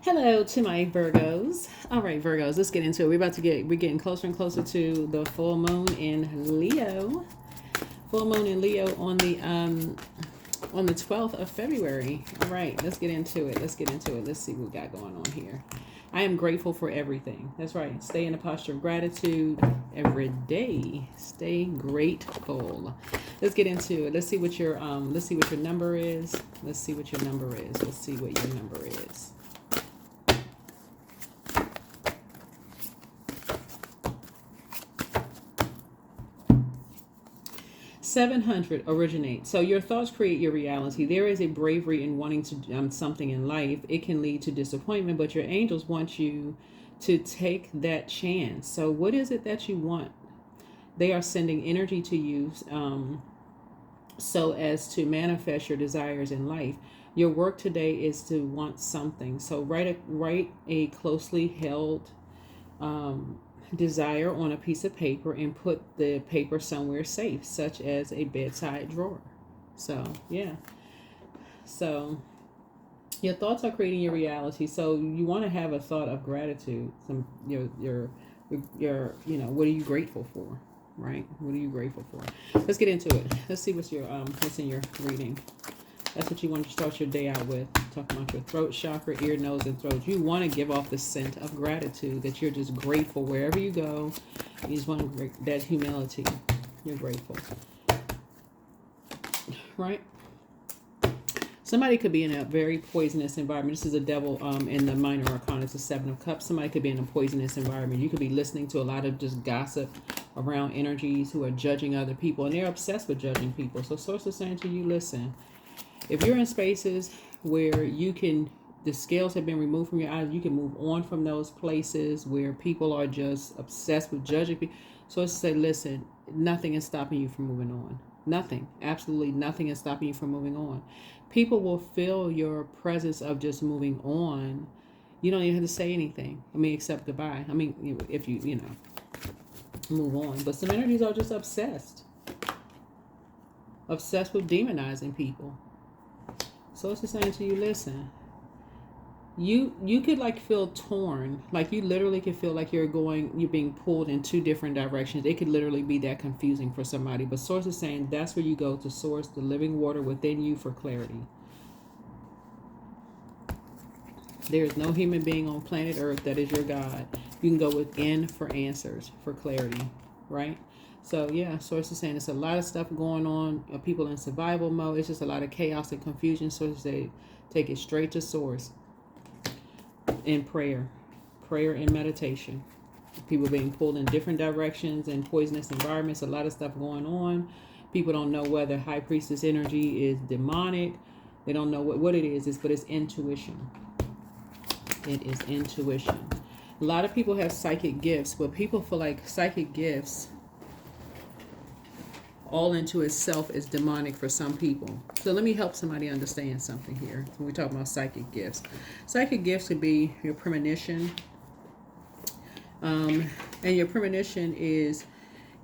Hello to my Virgos. All right, Virgos, let's get into it. We're getting closer and closer to the full moon in Leo. Full moon in Leo on the 12th of February. All right, let's get into it. Let's see what we got going on here. I am grateful for everything. That's right. Stay in a posture of gratitude every day. Stay grateful. Let's get into it. Let's see what your number is. Let's see what your number is. 700 originate. So your thoughts create your reality. There is a bravery in wanting to something in life. It can lead to disappointment, but your angels want you to take that chance. So what is it that you want? They are sending energy to you so as to manifest your desires in life. Your work today is to want something. So write a closely held desire on a piece of paper and put the paper somewhere safe, such as a bedside drawer. So yeah. So your thoughts are creating your reality. So you want to have a thought of gratitude. Some your what are you grateful for? Right? What are you grateful for? Let's get into it. Let's see what's in your reading. That's what you want to start your day out with. Talking about your throat chakra, ear, nose, and throat. You want to give off the scent of gratitude, that you're just grateful wherever you go. You just want that humility. You're grateful. Right? Somebody could be in a very poisonous environment. This is a devil in the minor arcana. It's a 7 of cups. Somebody could be in a poisonous environment. You could be listening to a lot of just gossip around energies who are judging other people. And they're obsessed with judging people. So source is saying to you, listen. If you're in spaces where the scales have been removed from your eyes, you can move on from those places where people are just obsessed with judging people. So it's to say, listen, nothing is stopping you from moving on. Nothing, absolutely nothing is stopping you from moving on. People will feel your presence of just moving on. You don't even have to say anything. Except goodbye. If you move on. But some energies are just obsessed with demonizing people. So it's just saying to you, listen, you could feel torn. You literally could feel like you're being pulled in two different directions. It could literally be that confusing for somebody. But source is saying that's where you go to source the living water within you for clarity. There is no human being on planet Earth that is your God. You can go within for answers, for clarity, right? So yeah, source is saying it's a lot of stuff going on. People in survival mode. It's just a lot of chaos and confusion. So they take it straight to source in prayer and meditation. People being pulled in different directions and poisonous environments. A lot of stuff going on. People don't know whether high priestess energy is demonic. They don't know what it is, but it's intuition. It is intuition. A lot of people have psychic gifts, but people feel like psychic gifts all into itself is demonic for some people. So let me help somebody understand something here. When we talk about psychic gifts could be your premonition, and your premonition is,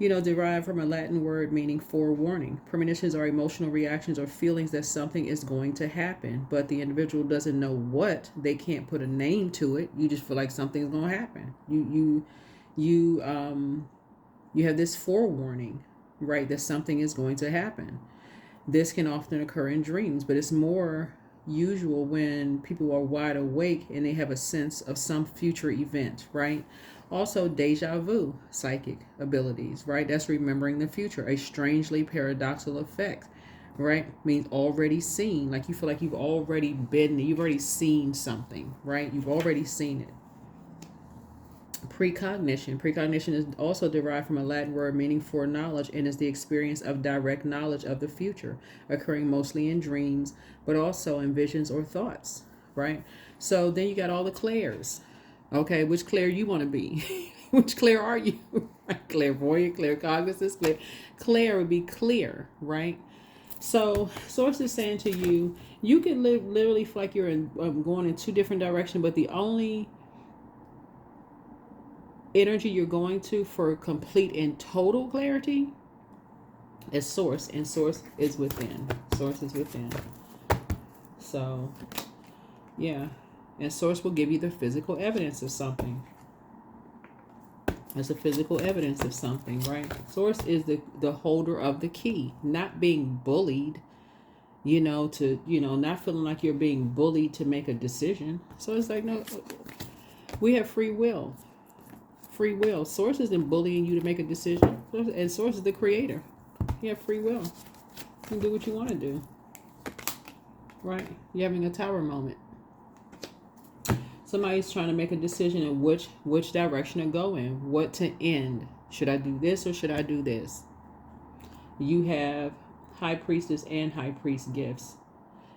derived from a Latin word meaning forewarning. Premonitions are emotional reactions or feelings that something is going to happen, but the individual doesn't know what. They can't put a name to it. You just feel like something's going to happen. You have this forewarning, right, that something is going to happen. This can often occur in dreams, but it's more usual when people are wide awake and they have a sense of some future event, right? Also, deja vu, psychic abilities, right? That's remembering the future, a strangely paradoxical effect, right? Means already seen, like you feel like you've already seen something, right? You've already seen it. Precognition is also derived from a Latin word meaning foreknowledge and is the experience of direct knowledge of the future, occurring mostly in dreams, but also in visions or thoughts, right? So then you got all the clairs. Okay, which clair you want to be? Which clair are you? Clairvoyant, claircognizance, clair would be clear, right? So source is saying to you, you can literally feel like you're going in two different directions, but the only energy you're going to for complete and total clarity is source, and source is within. So yeah, And source will give you the physical evidence of something. That's a physical evidence of something, right? Source is the holder of the key, not being bullied, not feeling like you're being bullied to make a decision. So it's like, no, we have free will. Free will. Source isn't bullying you to make a decision. And source is the creator. You have free will. You can do what you want to do. Right? You're having a tower moment. Somebody's trying to make a decision in which direction to go in, what to end. Should I do this or should I do this? You have High Priestess and High Priest gifts.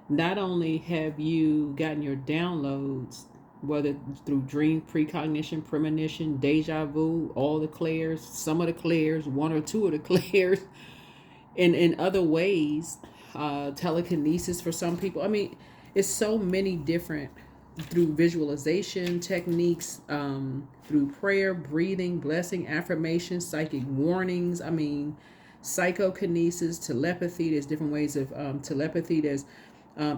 Not only have you gotten your downloads, whether through dream, precognition, premonition, deja vu, all the clairs, some of the clairs, one or two of the clairs, and in other ways, telekinesis for some people. I mean, it's so many different, through visualization techniques, through prayer, breathing, blessing, affirmation, psychic warnings. I mean, psychokinesis, telepathy. There's different ways of telepathy. There's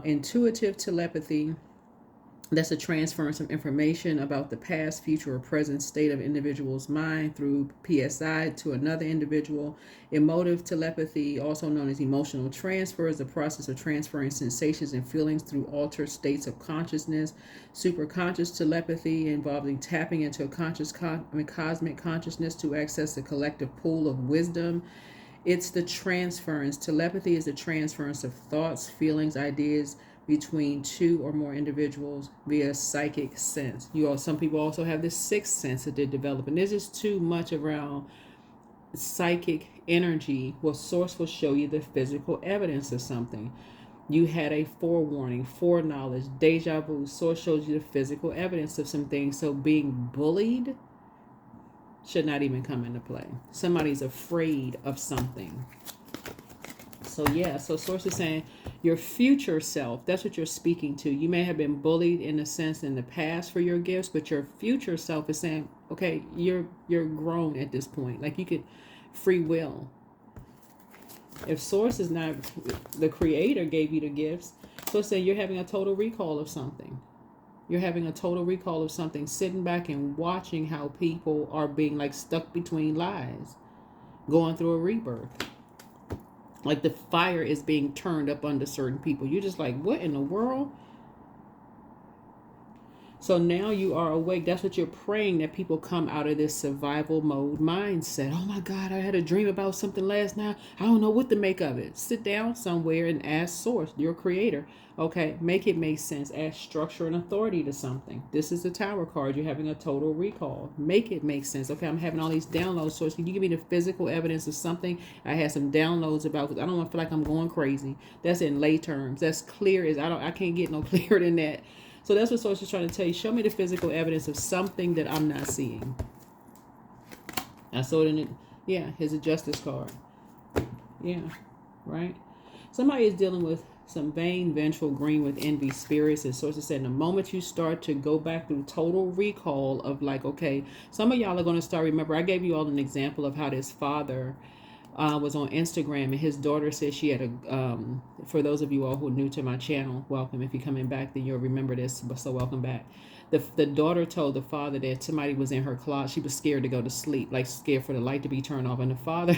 intuitive telepathy. That's a transference of information about the past, future, or present state of individual's mind through PSI to another individual. Emotive telepathy, also known as emotional transfer, is the process of transferring sensations and feelings through altered states of consciousness. Superconscious telepathy, involving tapping into a cosmic consciousness to access the collective pool of wisdom. It's the transference. Telepathy is the transference of thoughts, feelings, ideas between two or more individuals via psychic sense. Some people also have this sixth sense that they're developing. There's just too much around psychic energy. Well, source will show you the physical evidence of something. You had a forewarning, foreknowledge, deja vu. Source shows you the physical evidence of some things. So being bullied should not even come into play. Somebody's afraid of something. So source is saying your future self, that's what you're speaking to. You may have been bullied in a sense in the past for your gifts, but your future self is saying, okay, you're grown at this point. Like, you could free will. If source is not, the creator gave you the gifts, so it's saying you're having a total recall of something. You're having a total recall of something, sitting back and watching how people are being like stuck between lies, going through a rebirth. Like the fire is being turned up under certain people. You're just like, what in the world? So now you are awake. That's what you're praying, that people come out of this survival mode mindset. Oh my God, I had a dream about something last night. I don't know what to make of it. Sit down somewhere and ask source, your creator. Okay, make it make sense. Add structure and authority to something. This is the Tower card. You're having a total recall. Make it make sense. Okay, I'm having all these downloads. So can you give me the physical evidence of something I had some downloads about? Because I don't want to feel like I'm going crazy. That's in lay terms. That's clear as I can't get no clearer than that. So that's what source is trying to tell you. Show me the physical evidence of something that I'm not seeing. I saw it in it. Yeah, here's a justice card. Yeah, right. Somebody is dealing with some vain, vengeful, green with envy spirits. And sources said the moment you start to go back through total recall of like, okay, some of y'all are going to start, remember, I gave you all an example of how this father was on Instagram, and his daughter said she had a, for those of you all who are new to my channel, welcome. If you're coming back, then you'll remember this, so welcome back. The daughter told the father that somebody was in her closet. She was scared to go to sleep, like scared for the light to be turned off. And the father,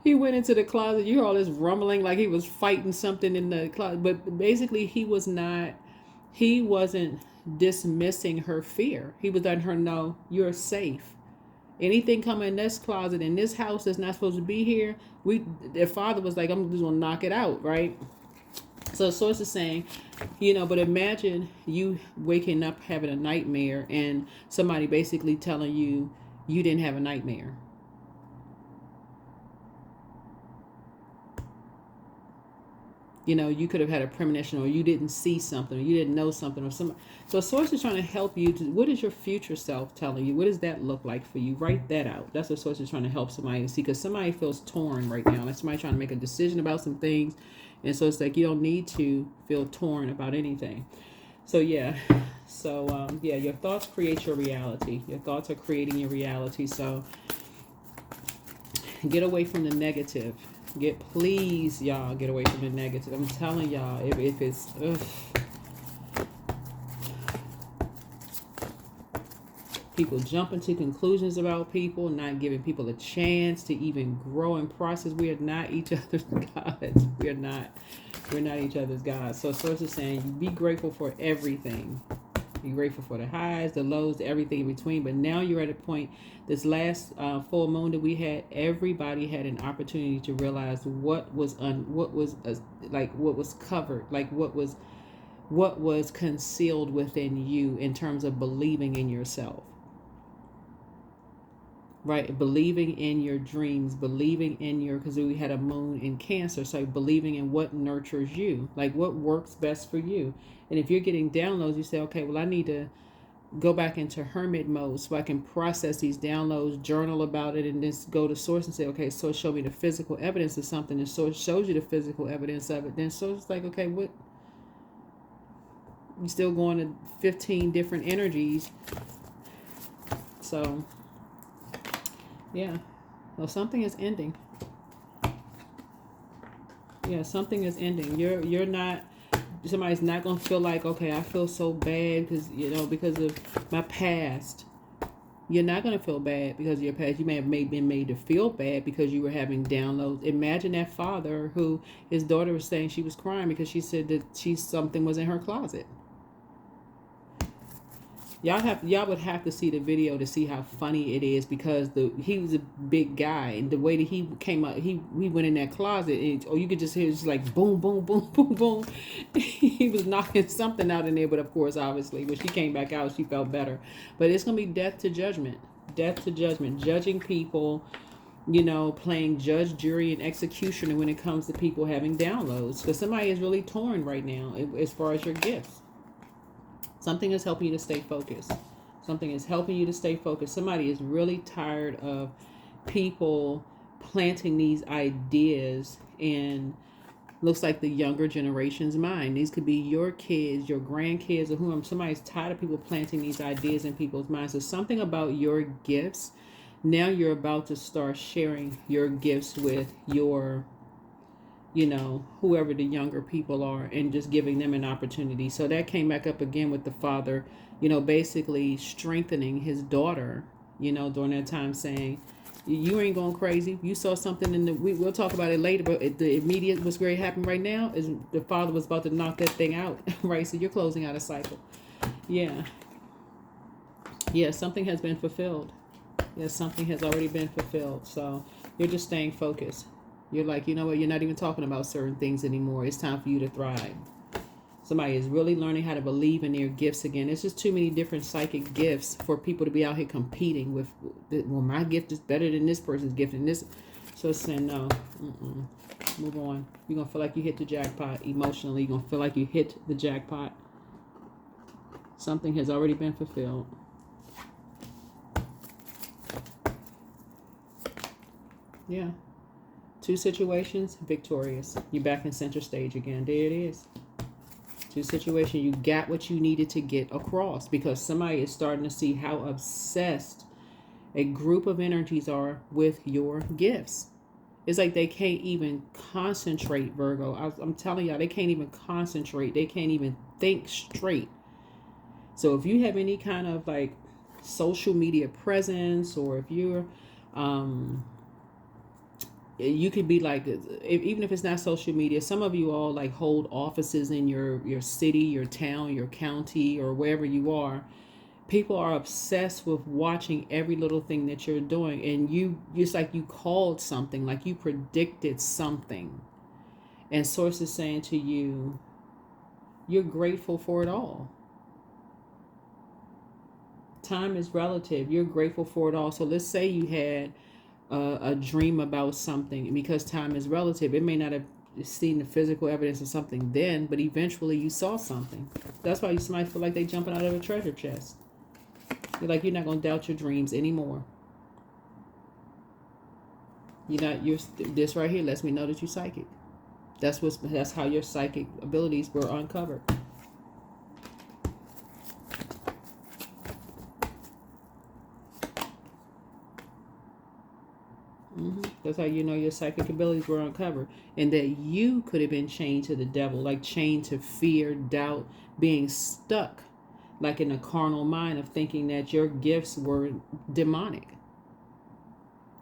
he went into the closet. You heard all this rumbling like he was fighting something in the closet. But basically he wasn't dismissing her fear. He was letting her know, you're safe. Anything coming in this closet, in this house that's not supposed to be here, their father was like, I'm just going to knock it out, right? So source is saying, but imagine you waking up having a nightmare and somebody basically telling you you didn't have a nightmare. You could have had a premonition, or you didn't see something, or you didn't know something, or something. So source is trying to help you what is your future self telling you? What does that look like for you? Write that out. That's what source is trying to help somebody to see, because somebody feels torn right now. Like somebody trying to make a decision about some things. And so it's like, you don't need to feel torn about anything. So yeah. So your thoughts create your reality. Your thoughts are creating your reality. So get away from the negative. Please, y'all, get away from the negative. I'm telling y'all, if it's, ugh. People jumping to conclusions about people, not giving people a chance to even grow and process. We are not each other's gods. We're not each other's gods. So Source is saying, be grateful for everything. Be grateful for the highs, the lows, everything in between. But now you're at a point, this last full moon that we had, everybody had an opportunity to realize what was covered, like what was concealed within you in terms of believing in yourself. Right, believing in your dreams, believing in your, because we had a moon in Cancer, so believing in what nurtures you, like what works best for you. And if you're getting downloads, you say, okay, well, I need to go back into hermit mode so I can process these downloads, journal about it, and then go to Source and say, okay, Source, show me the physical evidence of something, and Source shows you the physical evidence of it. Then Source is like, okay, what? You still going to 15 different energies, so. Yeah, well, something is ending. Yeah, something is ending. You're not, somebody's not going to feel like, okay, I feel so bad because of my past. You're not going to feel bad because of your past. You may have been made to feel bad because you were having downloads. Imagine that father who his daughter was saying she was crying because she said that something was in her closet. Y'all would have to see the video to see how funny it is, because he was a big guy, and the way that he came out, he went in that closet, and you could just hear just like boom, boom, boom, boom, boom. He was knocking something out in there, but of course, obviously, when she came back out, she felt better. But it's gonna be death to judgment, judging people, playing judge, jury, and executioner when it comes to people having downloads. Because somebody is really torn right now as far as your gifts. Something is helping you to stay focused. Somebody is really tired of people planting these ideas in, looks like, the younger generation's mind. These could be your kids, your grandkids, or whoever. Somebody's tired of people planting these ideas in people's minds. So something about your gifts. Now you're about to start sharing your gifts with your, whoever the younger people are, and just giving them an opportunity. So that came back up again with the father, basically strengthening his daughter, during that time, saying, you ain't going crazy. You saw something we'll talk about it later, but the immediate, what's going to happen right now is the father was about to knock that thing out, right? So you're closing out a cycle. Yeah, something has been fulfilled. Something has already been fulfilled. So you're just staying focused. You're like, you know what? You're not even talking about certain things anymore. It's time for you to thrive. Somebody is really learning how to believe in their gifts again. There's just too many different psychic gifts for people to be out here competing with. Well, my gift is better than this person's gift, and this. So it's saying no. Move on. You're gonna feel like you hit the jackpot emotionally. You're gonna feel like you hit the jackpot. Something has already been fulfilled. Yeah. 2 situations, victorious. You're back in center stage again. There it is. 2 situations, you got what you needed to get across, because somebody is starting to see how obsessed a group of energies are with your gifts. It's like they can't even concentrate, Virgo. I'm telling y'all, they can't even concentrate. They can't even think straight. So if you have any kind of like social media presence, or if you're you could be like, even if it's not social media, some of you all like hold offices in your city, your town, your county, or wherever you are. People are obsessed with watching every little thing that you're doing, and it's like you called something, like you predicted something, and Source is saying to you, you're grateful for it all. Time is relative. You're grateful for it all. So let's say you had a dream about something, because time is relative. It may not have seen the physical evidence of something then, but eventually you saw something. That's why somebody feel like they jumping out of a treasure chest. You're like, you're not going to doubt your dreams anymore. This right here lets me know that you're psychic. That's how your psychic abilities were uncovered. That's how you know your psychic abilities were uncovered. And that you could have been chained to the devil, like chained to fear, doubt, being stuck, like in a carnal mind of thinking that your gifts were demonic.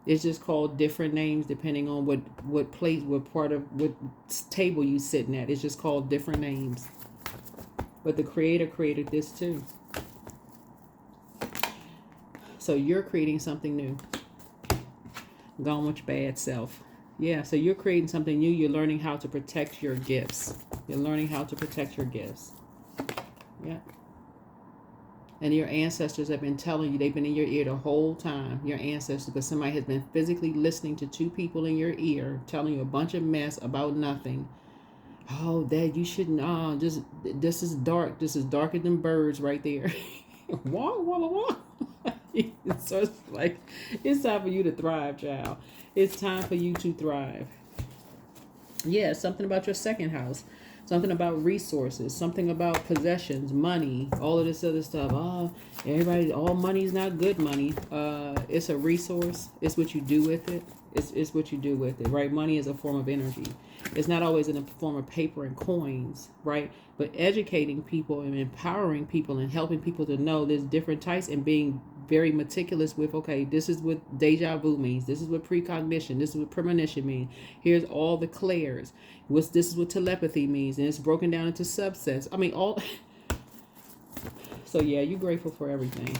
It's just called different names depending on what place, what part of, what table you sitting at. It's just called different names. But the creator created this too. So you're creating something new. Gone with your bad self. Yeah, so you're creating something new. You're learning how to protect your gifts. You're learning how to protect your gifts. Yeah. And your ancestors have been telling you, they've been in your ear the whole time. Your ancestors, because somebody has been physically listening to two people in your ear, telling you a bunch of mess about nothing. Oh, Dad, you shouldn't. This is dark. This is darker than birds right there. Wah, wah, wah. So it's like, it's time for you to thrive, child. It's time for you to thrive. Yeah, something about your second house. Something about resources, something about possessions, money, all of this other stuff. Oh, everybody, all money is not good money. It's a resource. It's what you do with it. It's what you do with it, right? Money is a form of energy. It's not always in the form of paper and coins, right? But educating people and empowering people and helping people to know there's different types and being very meticulous with, okay, this is what deja vu means. This is what precognition. This is what premonition means. Here's all the clairs. This is what telepathy means. And it's broken down into subsets. I mean, all. So yeah, you're grateful for everything.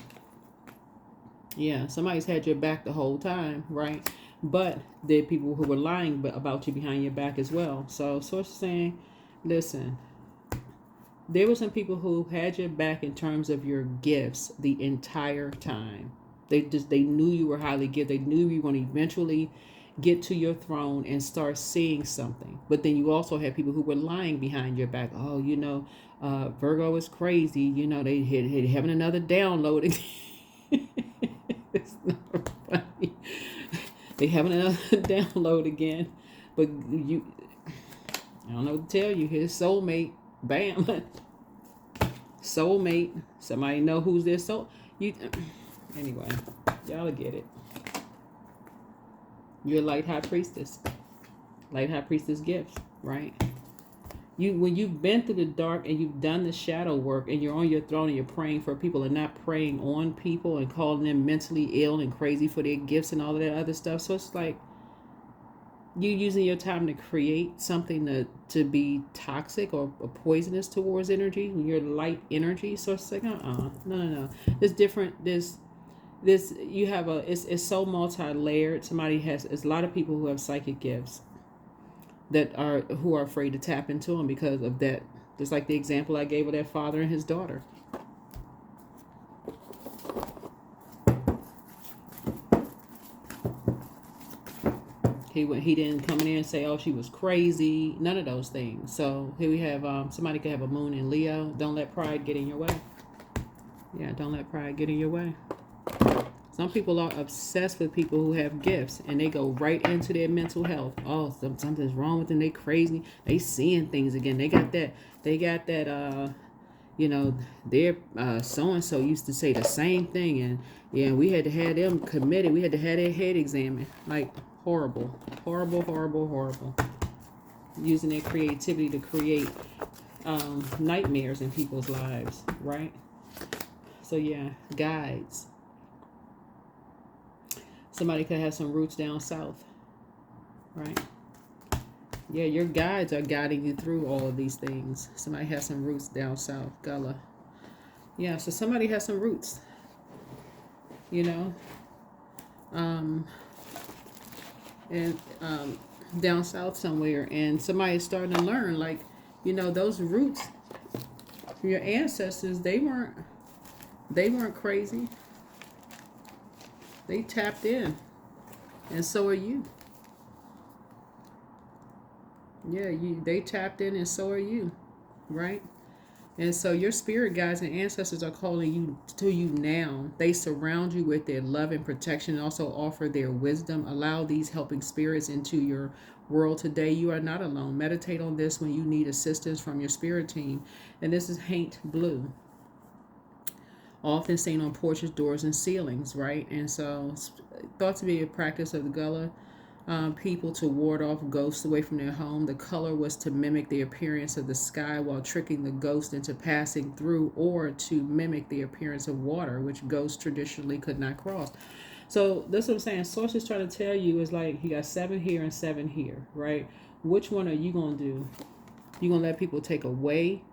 Yeah, somebody's had your back the whole time, right? But there are people who were lying about you behind your back as well. So Source is saying, listen, there were some people who had your back in terms of your gifts the entire time. They knew you were highly gifted. They knew you were going to eventually get to your throne and start seeing something. But then you also had people who were lying behind your back. Oh, Virgo is crazy. They having another download. It's not funny. They having another download again. But I don't know what to tell you. His soulmate, bam. Soulmate. Somebody know who's their soul. Anyway, y'all get it. You're a light high priestess. Light high priestess gifts, right? When you've been through the dark and you've done the shadow work and you're on your throne and you're praying for people and not praying on people and calling them mentally ill and crazy for their gifts and all of that other stuff. So it's like you using your time to create something to be toxic or poisonous towards energy, your light energy. So it's like, no. It's different. This you have it's so multi-layered. There's a lot of people who have psychic gifts who are afraid to tap into them because of that. Just like the example I gave of that father and his daughter. He didn't come in there and say, oh, she was crazy. None of those things. So here we have somebody could have a moon in Leo. Don't let pride get in your way. Yeah, don't let pride get in your way. Some people are obsessed with people who have gifts and they go right into their mental health. Oh, something's wrong with them. They crazy. They seeing things again. They got that, their so-and-so used to say the same thing. And yeah, we had to have them committed. We had to have their head examined. Like horrible. Using their creativity to create nightmares in people's lives, right? So yeah, guides. Somebody could have some roots down south, right? Yeah, your guides are guiding you through all of these things. Somebody has some roots down south, Gullah. Yeah, so somebody has some roots, and down south somewhere, and somebody is starting to learn, like, those roots from your ancestors, they weren't crazy. They tapped in, and so are you. Yeah, they tapped in, and so are you, right? And so your spirit guides and ancestors are calling you to you now. They surround you with their love and protection, and also offer their wisdom. Allow these helping spirits into your world today. You are not alone. Meditate on this when you need assistance from your spirit team. And this is Haint Blue. Often seen on porches, doors, and ceilings, right? And so thought to be a practice of the Gullah people to ward off ghosts away from their home. The color was to mimic the appearance of the sky while tricking the ghost into passing through, or to mimic the appearance of water, which ghosts traditionally could not cross. So that's what I'm saying. Source is trying to tell you is like you got 7 here and 7 here, right? Which one are you going to do? You going to let people take away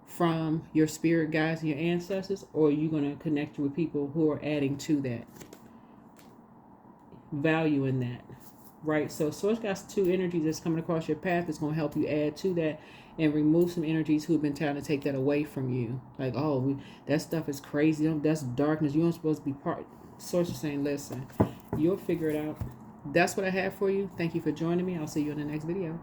from your spirit guides and your ancestors, or are you going to connect with people who are adding to that, value in that, right? So source got 2 energies that's coming across your path that's going to help you add to that and remove some energies who have been trying to take that away from you. Like, oh, that stuff is crazy. That's darkness. You aren't supposed to be part. Source is saying, listen, you'll figure it out. That's what I have for you. Thank you for joining me. I'll see you in the next video.